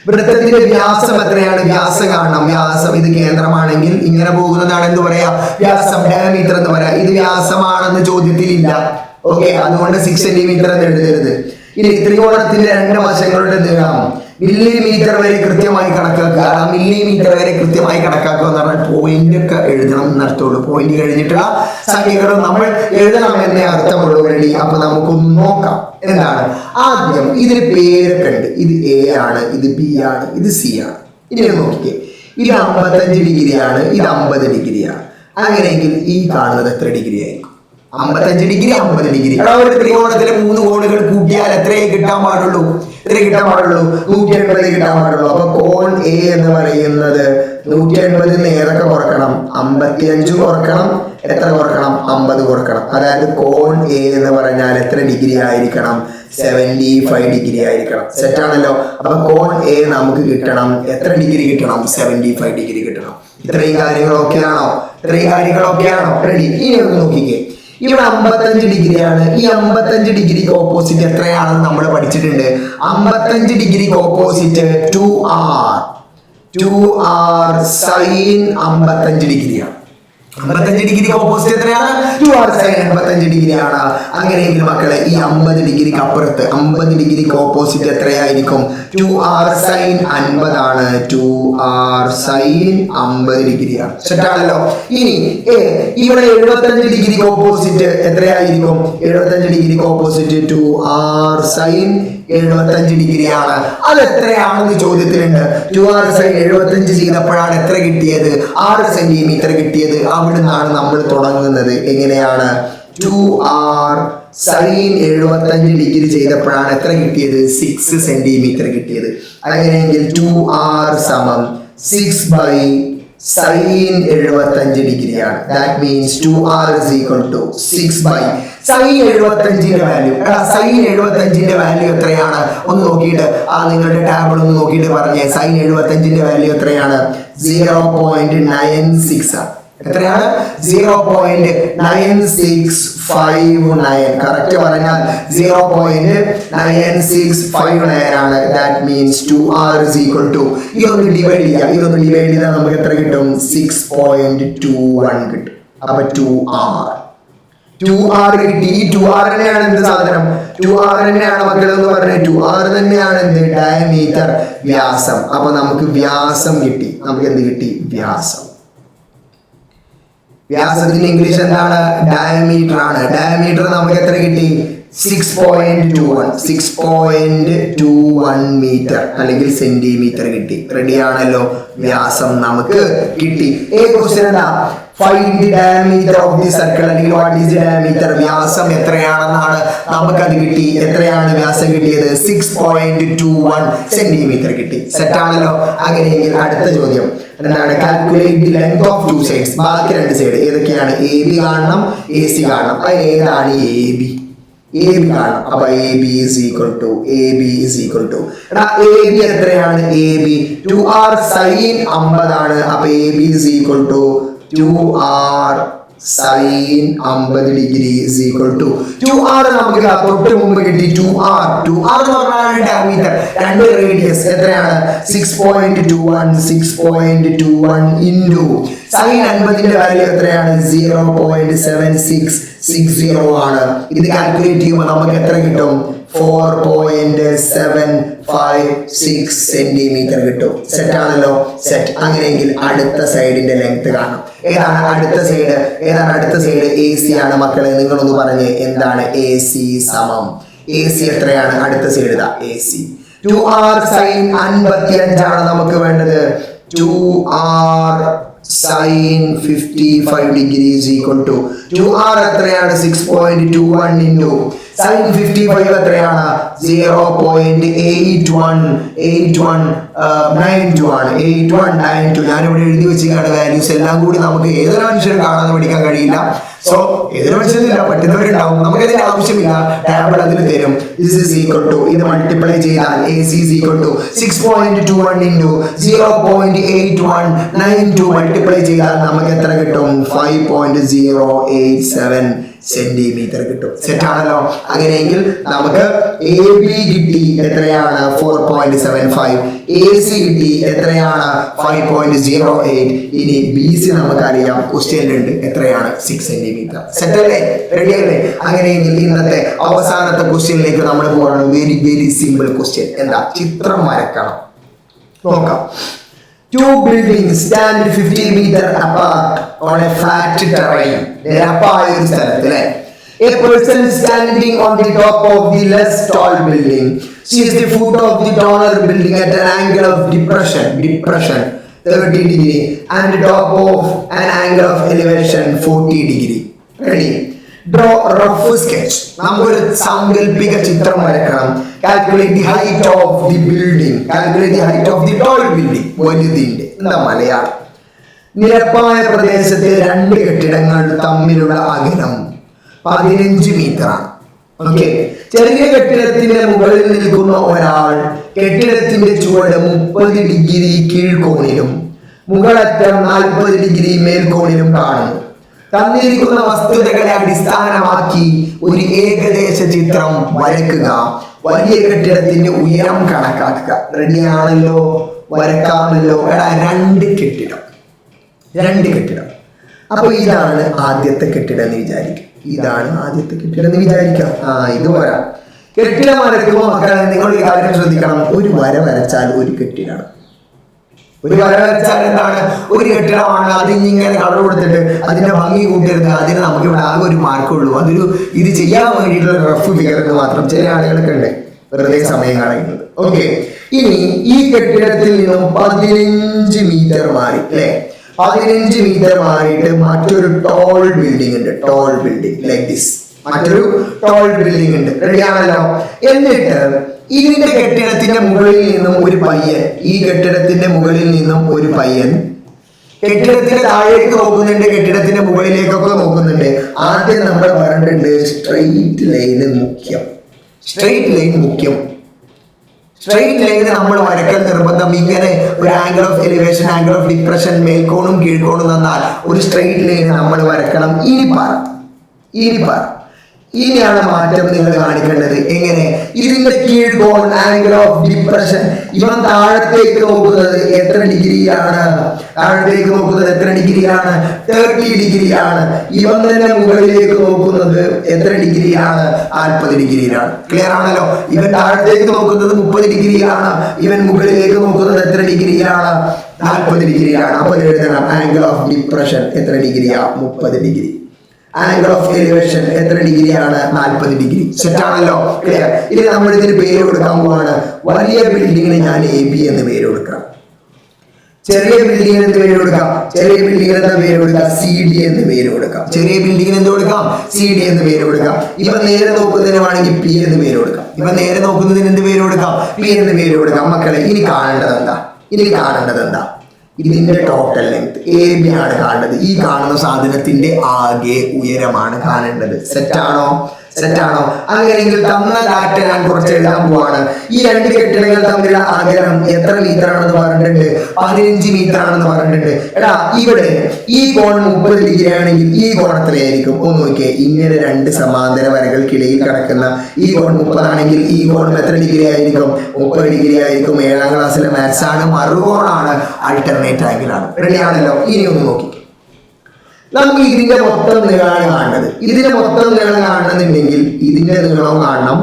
വൃത്തത്തിന്റെ വ്യാസം എത്രയാണ്? വ്യാസം കാണണം. വ്യാസം ഇത് കേന്ദ്രമാണെങ്കിൽ ഇങ്ങനെ പോകുന്നതാണ് എന്ത് പറയാ? വ്യാസം, ഡയമീറ്റർ എന്ന് പറയാം. ഇത് വ്യാസമാണെന്ന് ചോദ്യത്തിൽ ഇല്ല. ഓക്കെ, അതുകൊണ്ട് 6 സെന്റിമീറ്റർ എന്ന് എഴുതരുത്. ഇനി ത്രികോണത്തിന്റെ രണ്ട് വശങ്ങളുടെ നീളം മില്ലിമീറ്റർ വരെ കൃത്യമായി കണക്കാക്കുക. മില്ലിമീറ്റർ വരെ കൃത്യമായി കണക്കാക്കുക എന്ന് പറഞ്ഞാൽ പോയിന്റ് ഒക്കെ എഴുതണം എന്നർത്ഥമുള്ളൂ. പോയിന്റ് കഴിഞ്ഞിട്ടുള്ള സംഖ്യകളും നമ്മൾ എഴുതണം എന്നേ അർത്ഥമുള്ളൂ. റെഡി? അപ്പൊ നമുക്കൊന്ന് നോക്കാം എന്താണ്. ആദ്യം ഇതിന് പേരൊക്കെ ഉണ്ട്. ഇത് എ ആണ്, ഇത് ബി ആണ്, ഇത് സി ആണ്. ഇനി നോക്കിക്കേ, ഇത് 55 ഡിഗ്രിയാണ്, ഇത് 50 ഡിഗ്രിയാണ്. അങ്ങനെയെങ്കിൽ ഈ കാണുന്നത് എത്ര ഡിഗ്രി ആയിരിക്കും? 55 ഡിഗ്രി, 50 ഡിഗ്രി. ഒരു ത്രികോണത്തിലെ 3 കോണുകൾ കൂട്ടിയാൽ എത്രയേ കിട്ടാൻ പാടുള്ളൂ? 180 കിട്ടാൻ പാടുള്ളൂ. അപ്പൊ കോൺ എ എന്ന് പറയുന്നത് 180 ഏതൊക്കെ കുറക്കണം? 55 കുറക്കണം. എത്ര കുറക്കണം? 50 കുറക്കണം. അതായത് കോൺ എ എന്ന് പറഞ്ഞാൽ എത്ര ഡിഗ്രി ആയിരിക്കണം? 75 ഡിഗ്രി ആയിരിക്കണം. സെറ്റാണല്ലോ. അപ്പൊ കോൺ എ നമുക്ക് കിട്ടണം. എത്ര ഡിഗ്രി കിട്ടണം? 75 ഡിഗ്രി കിട്ടണം. ഇത്രയും കാര്യങ്ങളൊക്കെയാണോ? റെഡി? ഇനി ഒന്ന് നോക്കിക്കേ, ഇവിടെ 55 ഡിഗ്രിയാണ്. ഈ 55 ഡിഗ്രിക്ക് ഓപ്പോസിറ്റ് എത്രയാണെന്ന് നമ്മൾ പഠിച്ചിട്ടുണ്ട്. 55 ഡിഗ്രിക്ക് ഓപ്പോസിറ്റ് 2r സൈൻ 55 ഡിഗ്രിയാണ്. 55 ഡിഗ്രിക്ക് ഓപ്പോസിറ്റ് എത്രയാണ്? 2r സൈൻ 55 ഡിഗ്രിയാണ്. അങ്ങനെയെങ്കിൽ മക്കളെ ഈ 50 ഡിഗ്രിക്ക് അപ്പുറത്ത് 50 ഡിഗ്രിക്ക് ഓപ്പോസിറ്റ് എത്രയായിരിക്കും? 2r സൈൻ 50 ആണ്. 2r സൈൻ 50 ഡിഗ്രിയാണ്. സെറ്റാണല്ലോ. ഇനി ഇവിടെ 75 ഡിഗ്രിക്ക് ഓപ്പോസിറ്റ് എത്രയായിരിക്കും? 75 ഡിഗ്രിക്ക് ഓപ്പോസിറ്റ് 2r സൈൻ 75 ഡിഗ്രിയാണ്. അത് എത്രയാണെന്ന് ചോദ്യത്തിലുണ്ട്. 2r സൈൻ 75 ചെയ്തപ്പോഴാണ് എത്ര കിട്ടിയത്? 6 സെന്റിമീറ്റർ കിട്ടിയത്. അവിടെ നിന്നാണ് നമ്മൾ തുടങ്ങുന്നത്. എങ്ങനെയാണ്? 2r സൈൻ 75 ഡിഗ്രി ചെയ്തപ്പോഴാണ് എത്ര കിട്ടിയത്? 6 സെന്റിമീറ്റർ കിട്ടിയത്. അങ്ങനെയെങ്കിൽ 2r സമം 6 സൈൻ 75 ഡിഗ്രിയാണ്. That means 2r is equal to 6 sine 75ന്റെ വാല്യൂ. സൈൻ 75ന്റെ വാല്യൂ എത്രയാണ്? ഒന്ന് നോക്കിയിട്ട് നിങ്ങളുടെ ടാബിൾ ഒന്ന് നോക്കിയിട്ട് പറഞ്ഞേ. സൈൻ 75ന്റെ വാല്യൂ എത്രയാണ്? 0.96 ആണ്. എത്രയാണ്? 0.9659. കറക്റ്റ് പറഞ്ഞാൽ 0.9659 ആണ്. That means 2r is equal to ഇതൊന്ന് ഡിവൈഡ് ചെയ്താൽ നമുക്ക് എത്ര കിട്ടും? 6.21 കിട്ടും. അപ്പൊ 2r കിട്ടി. ഈ 2r തന്നെയാണ് എന്ത് സാധനം? 2r തന്നെയാണ് മക്കളെ എന്ന് പറഞ്ഞത്. 2r തന്നെയാണ് എന്ത്? ഡയമീറ്റർ, വ്യാസം. അപ്പൊ നമുക്ക് വ്യാസം കിട്ടി. നമുക്ക് എന്ത് കിട്ടി? വ്യാസത്തിന്റെ ഇംഗ്ലീഷ് എന്താണ്? ഡയമീറ്റർ ആണ്. ഡയമീറ്റർ നമുക്ക് എത്ര കിട്ടി? 6.21 മീറ്റർ അല്ലെങ്കിൽ സെന്റിമീറ്റർ കിട്ടി. റെഡി ആണല്ലോ. വ്യാസം നമുക്ക് കിട്ടി. ക്വസ്റ്റ്യൻ എന്താ? Find the diameter of the circle അല്ലെങ്കിൽ വാട്ട് ഈസ് ദി ഡയമീറ്റർ? വ്യാസം എത്രയാണെന്നാണ് നമുക്കത് കിട്ടി. എത്രയാണ് വ്യാസം കിട്ടിയത്? 6.21 സെന്റിമീറ്റർ കിട്ടി. സെറ്റാണല്ലോ. അങ്ങനെയെങ്കിൽ അടുത്ത ചോദ്യം എന്താണ്? Calculate the length of 2 sides. ബാക്കി 2 സൈഡ് ഏതൊക്കെയാണ്? AB കാണണം, AC കാണണം. അതിൽ ഏതാണ് AB കാണണം. അപ്പൊ AB is equal to AB എത്രയാണ്? AB 2r സൈൻ 50 ആണ്. അപ്പൊ AB is equal to 2r sine 50 degree is equal to 2r. നമുക്ക് തൊട്ട് മുമ്പ് കിട്ടി 2r എന്ന് പറഞ്ഞാൽ ഡയമീറ്റർ. 2 റേഡിയസ് എത്രയാണ്? 6.21 ഇൻറ്റു സൈൻ 50ന്റെ വാല്യൂ എത്രയാണ്? 0.7660 ആണ്. ഇത് കാൽക്കുലേറ്റ് ചെയ്യുമ്പോൾ നമുക്ക് എത്ര കിട്ടും? 4.756 സെന്റിമീറ്റർ കിട്ടും. സെറ്റ് ആണല്ലോ. സെറ്റ്. അങ്ങനെയെങ്കിൽ അടുത്ത സൈഡിന്റെ ലെങ്ത് കാണാം. ഏതാണ് അടുത്ത സൈഡ്? AC ആണ് മക്കളെ. നിങ്ങളൊന്ന് പറഞ്ഞേ എന്താണ് AC സമം? AC എത്രയാണ്? അടുത്ത സൈഡ് AC. 2r സൈൻ 55 ആണ് നമുക്ക് വേണ്ടത്. 2r sine 55 degree is equal to 2r എത്രയാണ്? 6.21 ഇൻറ്റു sin 55 എത്രയാണ് 0.8192 ആണ്. 8192 ഞാനിവിടെ എഴുതി വെച്ചിരിക്കുകയാണ് വാല്യൂസ് എല്ലാം കൂടി നമുക്ക് ഏതൊരു മനുഷ്യരും കാണാതെ പഠിക്കാൻ കഴിയില്ല. സോ ഏതൊരു മനുഷ്യരില്ല പറ്റുന്നവരുണ്ടാവും, നമുക്ക് അതിന്റെ ആവശ്യമില്ല. ടേബിൾ അതിൽ തരും. ദിസ് ഈസ് ഈക്വൽ ടു ഇത് മൾട്ടിപ്ലൈ ചെയ്താൽ AC is equal to 6.21 into 0.8192 multiply ചെയ്താൽ നമുക്ക് എത്ര കിട്ടും 5.087 സെന്റിമീറ്റർ കിട്ടും. സെറ്റ് ആണല്ലോ. അങ്ങനെയെങ്കിൽ നമുക്ക് AB കിട്ടി എത്രയാണ് 4.75, AC കിട്ടി എത്രയാണ് 5.08. ഇനി BC നമുക്കറിയാം ക്വസ്റ്റ്യനിലുണ്ട് എത്രയാണ് 6 സെന്റിമീറ്റർ. സെറ്റ് അല്ലേ? റെഡി അല്ലേ? അങ്ങനെയെങ്കിൽ ഇന്നത്തെ അവസാനത്തെ ക്വസ്റ്റ്യനിലേക്ക് നമ്മൾ പോകണം. Very very simple question. എന്താ? ചിത്രം വരക്കണം. നോക്കാം. Two buildings stand 50 meters apart on a flat terrain. നിരപ്പായ ഒരു സ്ഥലത്ത് അല്ലേ? A person standing on the top of the less tall building sees the foot of the taller building at an angle of depression 30 degree and the top of an angle of elevation 40 degree. Ready? Draw rough sketch. നമുക്കൊരു സാങ്കല്പിക ചിത്രം വരക്കണം. Calculate the height of the building. Calculate the height of the tall building. വലുതിന്റെ എന്താ മലയാളം? നിരപ്പായ പ്രദേശത്തെ രണ്ട് കെട്ടിടങ്ങൾ തമ്മിലുള്ള അകലം 15 മീറ്റർ ആണ്. ഓക്കെ. ചെറിയ കെട്ടിടത്തിന്റെ മുകളിൽ നിൽക്കുന്ന ഒരാൾ കെട്ടിടത്തിന്റെ ചുവട് 30 ഡിഗ്രി കീഴ്കോണിലും മുകളറ്റം 40 ഡിഗ്രി മേൽകോണിലും കാണുന്നു. തന്നിരിക്കുന്ന വസ്തുതകളെ അടിസ്ഥാനമാക്കി ഒരു ഏകദേശ ചിത്രം വരയ്ക്കുക. വലിയ കെട്ടിടത്തിന്റെ ഉയരം കണക്കാക്കുക. റെഡിയാണല്ലോ? വരക്കാമല്ലോ. രണ്ട് കെട്ടിടം. അപ്പൊ ഇതാണ് ആദ്യത്തെ കെട്ടിടം എന്ന് വിചാരിക്കുക. ഇത് പോരാ. കെട്ടിടം വരയ്ക്കുമ്പോൾ മക്കളെ നിങ്ങൾ ഒരു കാര്യം ശ്രദ്ധിക്കണം. ഒരു വര വരച്ചാൽ ഒരു കെട്ടിടമാണ്. ഒരു വര വരച്ചാൽ എന്താണ്? ഒരു കെട്ടിടമാണ്. അതിങ്ങനെ കളർ കൊടുത്തിട്ട് അതിന്റെ ഭംഗി കൂട്ടരുത്. അതിന് നമുക്ക് ഇവിടെ ആകെ ഒരു മാർക്കുള്ളൂ. ഇത് ചെയ്യാൻ വേണ്ടിയിട്ടുള്ള റഫ് ഫിഗർ എന്ന് മാത്രം. ചില ആളുകളൊക്കെ ഉണ്ട് വെറുതെ സമയം കളയുന്നത്. ഓക്കെ. ഇനി ഈ കെട്ടിടത്തിൽ നിന്നും 15 മീറ്റർ മാറി അല്ലെ? 15 മീറ്റർ മാറിയിട്ട് മറ്റൊരു ടോൾ ബിൽഡിംഗ് ഉണ്ട്. Like this. മറ്റൊരു ടോൾ ബിൽഡിംഗ് ഉണ്ട്. റെഡിയാണല്ലോ? എന്നിട്ട് ഇതിന്റെ കെട്ടിടത്തിന്റെ മുകളിൽ നിന്നും ഒരു പയ്യൻ കെട്ടിടത്തിന്റെ താഴേക്ക് നോക്കുന്നുണ്ട്, കെട്ടിടത്തിന്റെ മുകളിലേക്കൊക്കെ നോക്കുന്നുണ്ട്. ആദ്യം നമ്മൾ പറഞ്ഞിട്ടുണ്ട് സ്ട്രെയിറ്റ് ലൈന് മുഖ്യം. സ്ട്രെയിറ്റ് ലൈന് നമ്മൾ വരക്കൽ നിർബന്ധം. ഇങ്ങനെ ഒരു angle of elevation, angle of depression, മേൽക്കോണും കീഴ്ക്കോണും തന്നാൽ ഒരു സ്ട്രെയിറ്റ് ലൈന് നമ്മൾ വരക്കണം. ഇനിയാണ് മാറ്റം നിങ്ങൾ കാണിക്കേണ്ടത്. എങ്ങനെ? ഇതിന്റെ കീഴ്കോൺ ആംഗിൾ ഓഫ് ഡിപ്രഷൻ. ഇവൻ താഴത്തേക്ക് നോക്കുന്നത് എത്ര ഡിഗ്രിയാണ്? 30 ഡിഗ്രിയാണ്. ഇവൻ തന്നെ മുകളിലേക്ക് നോക്കുന്നത് എത്ര ഡിഗ്രിയാണ്? 40 ഡിഗ്രിയിലാണ്. ക്ലിയർ ആണല്ലോ? ഇവൻ താഴത്തേക്ക് നോക്കുന്നത് 30 ഡിഗ്രിയാണ്. ഇവൻ മുകളിലേക്ക് നോക്കുന്നത് എത്ര ഡിഗ്രിയാണ്? 40 ഡിഗ്രിയാണ്. അപ്പൊ എഴുതണം ആംഗിൾ ഓഫ് ഡിപ്രഷൻ എത്ര ഡിഗ്രിയാ? 30 ഡിഗ്രി. ആംഗിൾ ഓഫ് എലിവേഷൻ എത്ര ഡിഗ്രിയാണ്? 40 ഡിഗ്രി. സെറ്റ് ആണല്ലോ? ക്ലിയർ. ഇനി നമ്മൾ ഇതിന് പേര് കൊടുക്കാൻ പോവാണ്. വലിയ ബിൽഡിങ്ങിന് ഞാൻ AB എന്ന് പേര് കൊടുക്കാം. ചെറിയ ബിൽഡിങ്ങിന് എന്ത് പേര് കൊടുക്കാം? CD എന്ന് പേര് കൊടുക്കാം. ചെറിയ ബിൽഡിങ്ങിന് എന്ത് കൊടുക്കാം? CD എന്ന് പേര് കൊടുക്കാം. ഇവ നേരെ നോക്കുന്നതിന് വേണമെങ്കിൽ P എന്ന് പേര് കൊടുക്കാം. P എന്ന് പേര് കൊടുക്കാം. മക്കളെ ഇനി കാണേണ്ടത് എന്താ? ഇതിന്റെ ടോട്ടൽ ലെങ്ത് AB ആണ് കാണേണ്ടത്. ഈ കാണുന്ന സാധനത്തിന്റെ ആകെ ഉയരമാണ് കാണേണ്ടത്. സെറ്റാണോ? അങ്ങനെയെങ്കിൽ തന്ന ഡാറ്റ ഞാൻ കുറച്ച് എഴുതാൻ പോവാണ്. ഈ രണ്ട് കെട്ടിടങ്ങൾ തമ്മിലുള്ള അകലം എത്ര മീറ്റർ ആണെന്ന് പറഞ്ഞിട്ടുണ്ട്? 15 മീറ്റർ ആണെന്ന് പറഞ്ഞിട്ടുണ്ട്. എടാ ഇവിടെ ഈ കോൺ 30 ഡിഗ്രി ആണെങ്കിൽ ഈ കോൺ എത്രയായിരിക്കും? ഒന്ന് നോക്കിയേ. ഇങ്ങനെ രണ്ട് സമാന്തര വരകൾക്കിടയിൽ കിടക്കുന്ന ഈ കോൺ 30 ആണെങ്കിൽ ഈ കോൺ എത്ര ഡിഗ്രി ആയിരിക്കും? 30 ഡിഗ്രി ആയിരിക്കും. 7ാം ക്ലാസ്സിലെ മാത്സ് ആണ്. മറുകോണാണ്, ആൾട്ടർനേറ്റ് ആംഗിൾ ആണ്. റെഡിയാണല്ലോ? ഇനി ഒന്ന് നോക്കി. നമുക്ക് ഇതിന്റെ മൊത്തം നീളമാണ് കാണുന്നത്. ഇതിന്റെ മൊത്തം നീളം കാണണമെന്നുണ്ടെങ്കിൽ ഇതിന്റെ നീളവും കാണണം.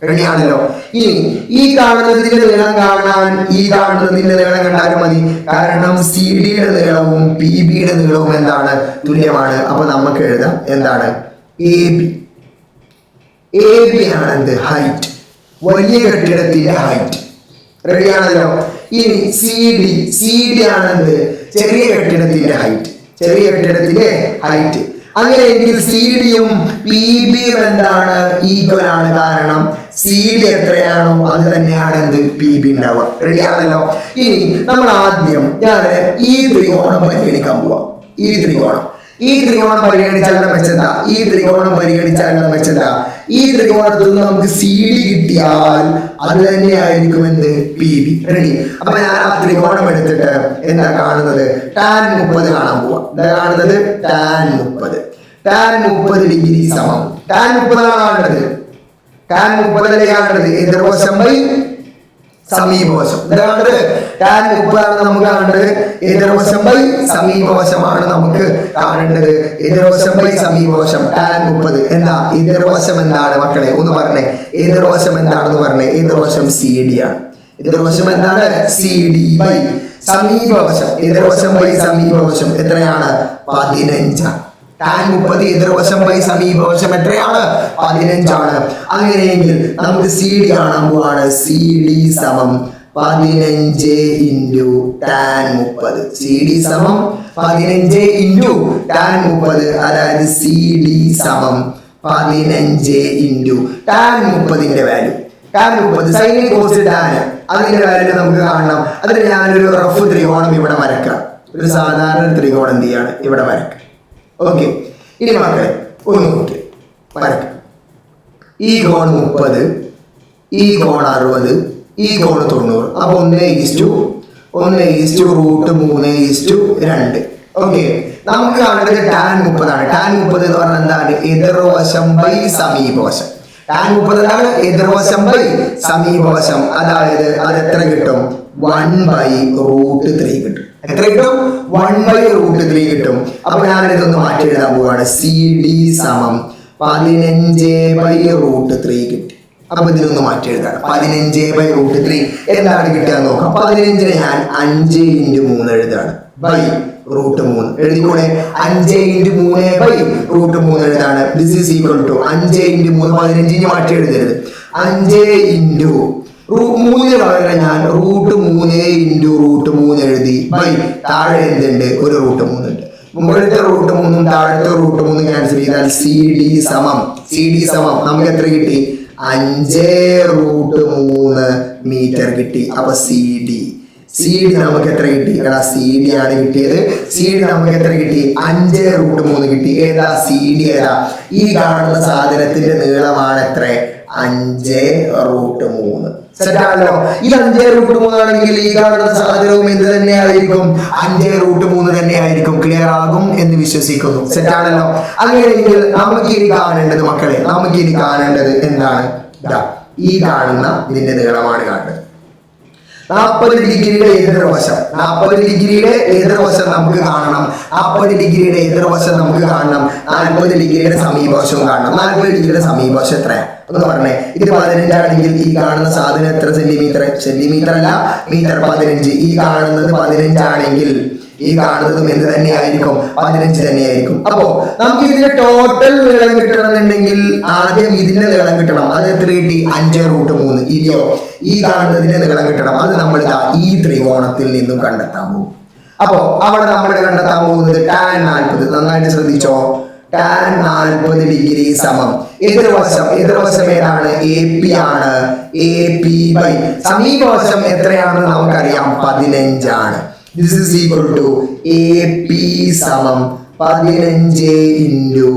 റെഡിയാണല്ലോ? ഇനി ഈ കാണുന്നതിന്റെ നീളം കാണാൻ ഈ കാണുന്നതിന്റെ നീളം കണ്ടാലും മതി. കാരണം CD-യുടെ നീളവും PB-യുടെ നീളവും എന്താണ്? തുല്യമാണ്. അപ്പൊ നമുക്ക് എഴുതാം എന്താണ്? AB ആണ് എന്ത്? ഹൈറ്റ്. വലിയ കെട്ടിടത്തിന്റെ ഹൈറ്റ്. റെഡിയാണല്ലോ? ഇനി CD ആണ് എന്ത്? ചെറിയ കെട്ടിടത്തിന്റെ ഹൈറ്റ്. അങ്ങനെയെങ്കിൽ സി ഡിയും പി ബിയും എന്താണ് ഈക്വൽ ആണ്. കാരണം സി ഡി എത്രയാണോ അത് തന്നെയാണ് എന്ത് പി ബി ഉണ്ടാവുക. റെഡി ആണല്ലോ. ഇനി നമ്മൾ ആദ്യം ഞാൻ ഈ ത്രികോണം പരിഗണിക്കാൻ പോവാം. ഈ ത്രികോണം പരിഗണിച്ചാലുള്ള മെച്ചെന്താ? ഈ ത്രികോണത്തിൽ നിന്ന് നമുക്ക് സി ഡി കിട്ടിയാൽ അത് തന്നെയായിരിക്കും എന്ത് പി ബി. റെഡി. അപ്പൊ ഞാൻ ആ ത്രികോണം എടുത്തിട്ട് എന്താ കാണുന്നത്? ടാൻ 30 കാണാൻ പോവാം. എന്താ കാണുന്നത്? ടാൻ 30 ഡിഗ്രി സമം ടാൻ 30 ആണ് കാണേണ്ടത്. ടാൻ 30 കാണേണ്ടത് എതിർവശം ബൈ സമീപവശം. എന്താണ്? ടാൻ 30 ആണ് നമുക്ക് കാണേണ്ടത്. എതിർവശം ബൈ സമീപവശമാണ് നമുക്ക് കാണേണ്ടത്. എതിർവശം ബൈ സമീപവശം ടാൻ 30 എന്താ? എതിർവശം എന്താണ് മക്കളെ? ഒന്ന് പറഞ്ഞേ. എതിർവശം എന്താണെന്ന് പറഞ്ഞേ. എതിർവശം സി ഡി ആണ്. എതിർവശം എന്താണ്? സി ഡി ബൈ സമീപവശം. എതിർവശം ബൈ സമീപവശം എത്രയാണ്? 15. ടാൻ 30 എതിർവശം ബൈ സമീപവശം എത്രയാണ്? 15 ആണ്. അങ്ങനെയെങ്കിൽ നമുക്ക് സി ഡി കാണാൻ പോവാണ്. സി ഡി സമം 15 ഇൻറ്റു ടാൻ 30. സി ഡി സമം 15 ഇൻറ്റു ടാൻ 30. അതായത് സി ഡി സമം 15 ഇൻറ്റു ടാൻ 30ന്റെ വാല്യൂ. ടാൻ 30 സൈൻ കോസ് ടാൻ അതിന്റെ വാല്യൂ നമുക്ക് കാണണം. അതിന് ഞാനൊരു റഫ് ത്രികോണം ഇവിടെ വരക്കാം. ഒരു സാധാരണ ത്രികോണം എന്ത് ചെയ്യാണ്? ഇവിടെ വരക്കാം. ഓക്കെ. ഇനി മക്കളെ ഒന്ന് നോക്കി വരക്കാം. ഈ കോൺ 30, ഈ കോൺ 60, ഈ കോൺ 90. അപ്പൊ 1:√3:2. ഓക്കെ. നമുക്ക് കാണേണ്ടത് ടാൻ 30 ആണ്. ടാൻ 30 എന്ന് പറഞ്ഞാൽ എന്താണ്? എതിർവശം ബൈ സമീപവശം. ടാൻ 30 എന്താണ്? എതിർവശം ബൈ സമീപവശം. അതായത് അത് എത്ര കിട്ടും? 1/√3 കിട്ടും. എത്ര കിട്ടും? 1/√3 കിട്ടും. അപ്പൊ ഞാനിതൊന്ന് മാറ്റി എഴുതാൻ പോവാണ്. സി ഡി സമം 15/√3 കിട്ടി. അപ്പൊ ഇതിനൊന്ന് മാറ്റി എഴുതാണ്. 15/√3 എന്താണ് കിട്ടുക നോക്കാം. 15 ഞാൻ 5 × 3 എഴുതാണ്. ബൈ √3 എഴുതിക്കൂടെ? 5 × 3/√3 എഴുതാണ്. ദിസ് ഈസ് ഈക്വൽ ടു 5 × 3 15 മാറ്റി എഴുതരുത്. 5 × 3 പകരം ഞാൻ √3 × √3 എഴുതി. ബൈ താഴെ എന്തുണ്ട്? ഒരു √3 ഉണ്ട്. മുകളിലത്തെ √3 താഴത്തെ √3 ക്യാൻസൽ ചെയ്താൽ സി ഡി സമം നമുക്ക് എത്ര കിട്ടി? 5√3 മീറ്റർ കിട്ടി. അപ്പൊ സി ഡി നമുക്ക് എത്ര കിട്ടി? എടാ സി ഡി ആണ് കിട്ടിയത്. സി ഡി നമുക്ക് എത്ര കിട്ടി? 5√3 കിട്ടി. ഏതാ സി ഡി? ഏതാ? ഈ കാണുന്ന സാധനത്തിന്റെ നീളമാണ് എത്ര? 5√3. സെറ്റാണല്ലോ. ഈ 5√3 ആണെങ്കിൽ ഈ കാണുന്ന സാധനവും എന്ത് തന്നെയായിരിക്കും? 5√3 തന്നെയായിരിക്കും. ക്ലിയർ ആകും എന്ന് വിശ്വസിക്കുന്നു. സെറ്റാണല്ലോ. അങ്ങനെയെങ്കിൽ നമുക്ക് ഇനി കാണേണ്ടത് മക്കളെ, എന്താണ്? ഈ കാണുന്ന ഇതിന്റെ നീളമാണ് കാണുന്നത്. 40 ഡിഗ്രിയുടെ എതിർവശം. 40 ഡിഗ്രിയുടെ എതിർവശം നമുക്ക് കാണണം. 40 ഡിഗ്രിയുടെ എതിർവശം നമുക്ക് കാണണം. 40 ഡിഗ്രിയുടെ സമീപവശവും കാണണം. 40 ഡിഗ്രിയുടെ സമീപവശം എത്രയാ ഒന്ന് പറഞ്ഞേ. ഇത് 15 ആണെങ്കിൽ ഈ കാണുന്ന സാധനം എത്ര സെന്റിമീറ്റർ? സെന്റിമീറ്റർ അല്ല, മീറ്റർ. 15. ഈ കാണുന്നത് 15 ആണെങ്കിൽ ഈ കാണുന്നതും എന്ത് തന്നെയായിരിക്കും? 15 തന്നെയായിരിക്കും. അപ്പോ നമുക്ക് ഇതിന്റെ ടോട്ടൽ നീളം കിട്ടണമെന്നുണ്ടെങ്കിൽ ആദ്യം ഇതിന്റെ നീളം കിട്ടണം. അത് എത്ര കിട്ടി? 5√3. ഇല്ലയോ? ഈ കാണുന്നതിന്റെ നീളം കിട്ടണം. അത് നമ്മൾ ഈ ത്രികോണത്തിൽ നിന്നും കണ്ടെത്താൻ പോകും. അപ്പോ അവിടെ നമ്മൾ കണ്ടെത്താൻ പോകുന്നത് ടാൻ 40. നന്നായിട്ട് ശ്രദ്ധിച്ചോ. ടാൻ 40 ഡിഗ്രി സമം എതിർവശം ഏതാണ്? എ പി ആണ്. എ പി ബൈ സമീപവശം എത്രയാണെന്ന് നമുക്കറിയാം? 15 ആണ്. This is equal to AP സമം 15 ഇൻറ്റു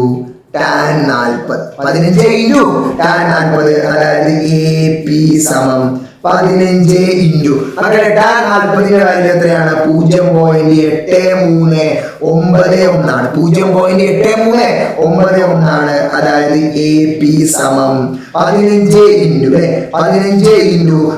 ടാൻ 40. 15 ഇൻറ്റു ടാൻ 40 അതായത് AP സമം 15 ഇൻറ്റു അങ്ങനെ ടാൻ 40ന്റെ വാല്യൂ എത്രയാണ്? 0.8391 ആണ്. 0.8391 ആണ്. അതായത് AP സമം 15 ഇൻറ്റു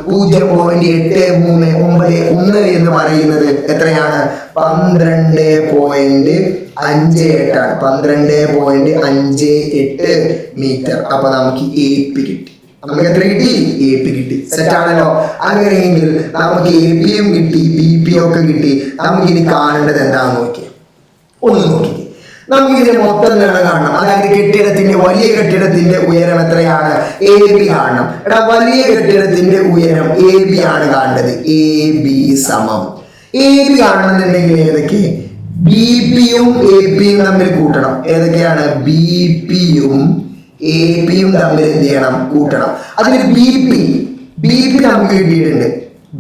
0.8391 എന്ന് പറയുന്നത് എത്രയാണ്? 12.58 ആണ്. 12.58 മീറ്റർ. അപ്പൊ നമുക്ക് AP കിട്ടി. നമുക്ക് എത്ര കിട്ടി? AP കിട്ടി. സെറ്റ് ആണല്ലോ. അങ്ങനെയെങ്കിൽ നമുക്ക് APയും കിട്ടി, BPയും ഒക്കെ കിട്ടി. നമുക്ക് ഇനി കാണേണ്ടത് എന്താണെന്ന് നോക്കിയേ. ഒന്ന് നോക്കിക്കേ. നമുക്ക് ഇതിന്റെ മൊത്തം നീളം കാണണം. അതായത് വലിയ കെട്ടിടത്തിന്റെ ഉയരം എത്രയാണ്? AB കാണണം. എടാ വലിയ കെട്ടിടത്തിന്റെ ഉയരം AB ആണ് കാണേണ്ടത്. AB സമം AB കാണണമെന്നുണ്ടെങ്കിൽ ഏതൊക്കെ? ബി പിയും എ പിയും തമ്മിൽ കൂട്ടണം. ഏതൊക്കെയാണ്? ബി പിയും എ പിയും തമ്മിൽ എന്ത് ചെയ്യണം? കൂട്ടണം. അതിന് ബി പി നമുക്ക് കിട്ടിയിട്ടുണ്ട്.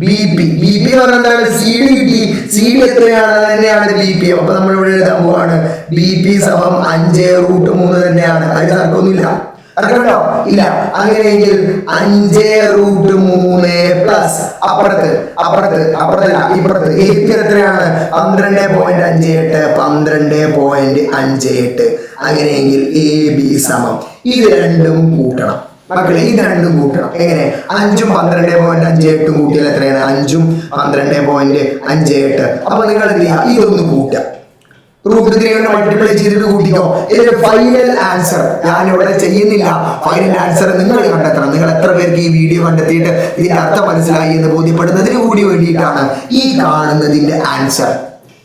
ബി പി എന്ന് പറഞ്ഞാൽ സി ഡി കിട്ടി. സി ഡി എത്രയാണ്? തന്നെയാണ് ബി പി. അപ്പൊ നമ്മൾ ഇവിടെ എഴുതാൻ പോവാണ് ബി പി സമം 5√3 തന്നെയാണ്. അതിന് തർക്കമൊന്നുമില്ല. തർക്കമുണ്ടോ? ഇല്ല. അങ്ങനെയെങ്കിൽ 5√3 പ്ലസ് അപ്പുറത്തല്ല ഇപ്പുറത്ത് എ പി എത്രയാണ്? 12.58 12.58. അങ്ങനെയെങ്കിൽ എ ബി സമം ഇത് രണ്ടും കൂട്ടണം മക്കളെ. ഇത് രണ്ടും കൂട്ടണം. എങ്ങനെ? 5ഉം 12.58 കൂട്ടിയാൽ എത്രയാണ്? 5ഉം 12.58. അപ്പൊ നിങ്ങൾ എന്ത് ചെയ്യുക? ഇതൊന്ന് കൂട്ടുക. √3 കൊണ്ട് മൾട്ടിപ്ലൈ ചെയ്തിട്ട് കൂട്ടിക്കോ. ഇതിന്റെ ഫൈനൽ ആൻസർ ഞാൻ ഇവിടെ ചെയ്യുന്നില്ല. ഫൈനൽ ആൻസർ നിങ്ങൾ കണ്ടെത്തണം. നിങ്ങൾ എത്ര പേർക്ക് ഈ വീഡിയോ കണ്ടെത്തിയിട്ട് ഇതിന്റെ അർത്ഥം മനസ്സിലായി എന്ന് ബോധ്യപ്പെടുന്നതിന് കൂടി വേണ്ടിയിട്ടാണ് ഈ കാണുന്നതിന്റെ ആൻസർ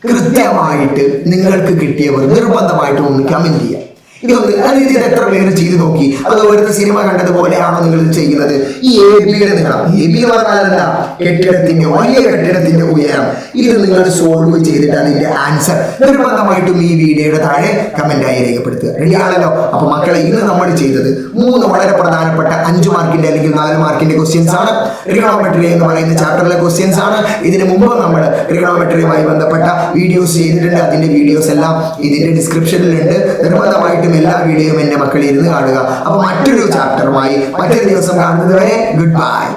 കൃത്യമായിട്ട് നിങ്ങൾക്ക് കിട്ടിയവർ നിർബന്ധമായിട്ട് ഒന്ന് കമന്റ് ചെയ്യുക. ഇതൊന്ന് ഇത് എത്ര പേര് ചെയ്തു നോക്കി? അത് വെറുതെ സിനിമ കണ്ടതുപോലെയാണോ നിങ്ങൾ ചെയ്യുന്നത്? ഈ എ ബിയുടെ നീളം, എ ബി എന്ന് പറഞ്ഞാൽ എന്താ? കെട്ടിടത്തിന്റെ, വലിയ കെട്ടിടത്തിന്റെ ഉയരം. ഇത് നിങ്ങൾ സോൾവ് ചെയ്തിട്ട് അതിന്റെ ആൻസർ നിർബന്ധമായിട്ടും ഈ വീഡിയോയുടെ താഴെ കമന്റായി രേഖപ്പെടുത്തുക. റെഡിയാണല്ലോ? അപ്പൊ മക്കളെ, ഇന്ന് നമ്മൾ ചെയ്തത് 3 വളരെ പ്രധാനപ്പെട്ട 5 മാർക്കിന്റെ അല്ലെങ്കിൽ 4 മാർക്കിന്റെ ക്വസ്റ്റ്യൻസ് ആണ്. ട്രിഗണോമെട്രി എന്ന് പറയുന്ന ചാപ്റ്ററിലെ ക്വസ്റ്റ്യൻസ് ആണ്. ഇതിനു മുമ്പ് നമ്മൾ ട്രിഗണോമെട്രിയുമായി ബന്ധപ്പെട്ട വീഡിയോസ് ചെയ്തിട്ടുണ്ട്. അതിന്റെ വീഡിയോസ് എല്ലാം ഇതിന്റെ ഡിസ്ക്രിപ്ഷനിലുണ്ട്. നിർബന്ധമായിട്ടും എല്ലാ വീഡിയോയും എന്റെ മക്കൾ ഇരുന്ന് കാണുക. അപ്പൊ മറ്റൊരു ചാപ്റ്ററുമായി മറ്റൊരു ദിവസം കാണുന്നത് വരെ ഗുഡ് ബൈ.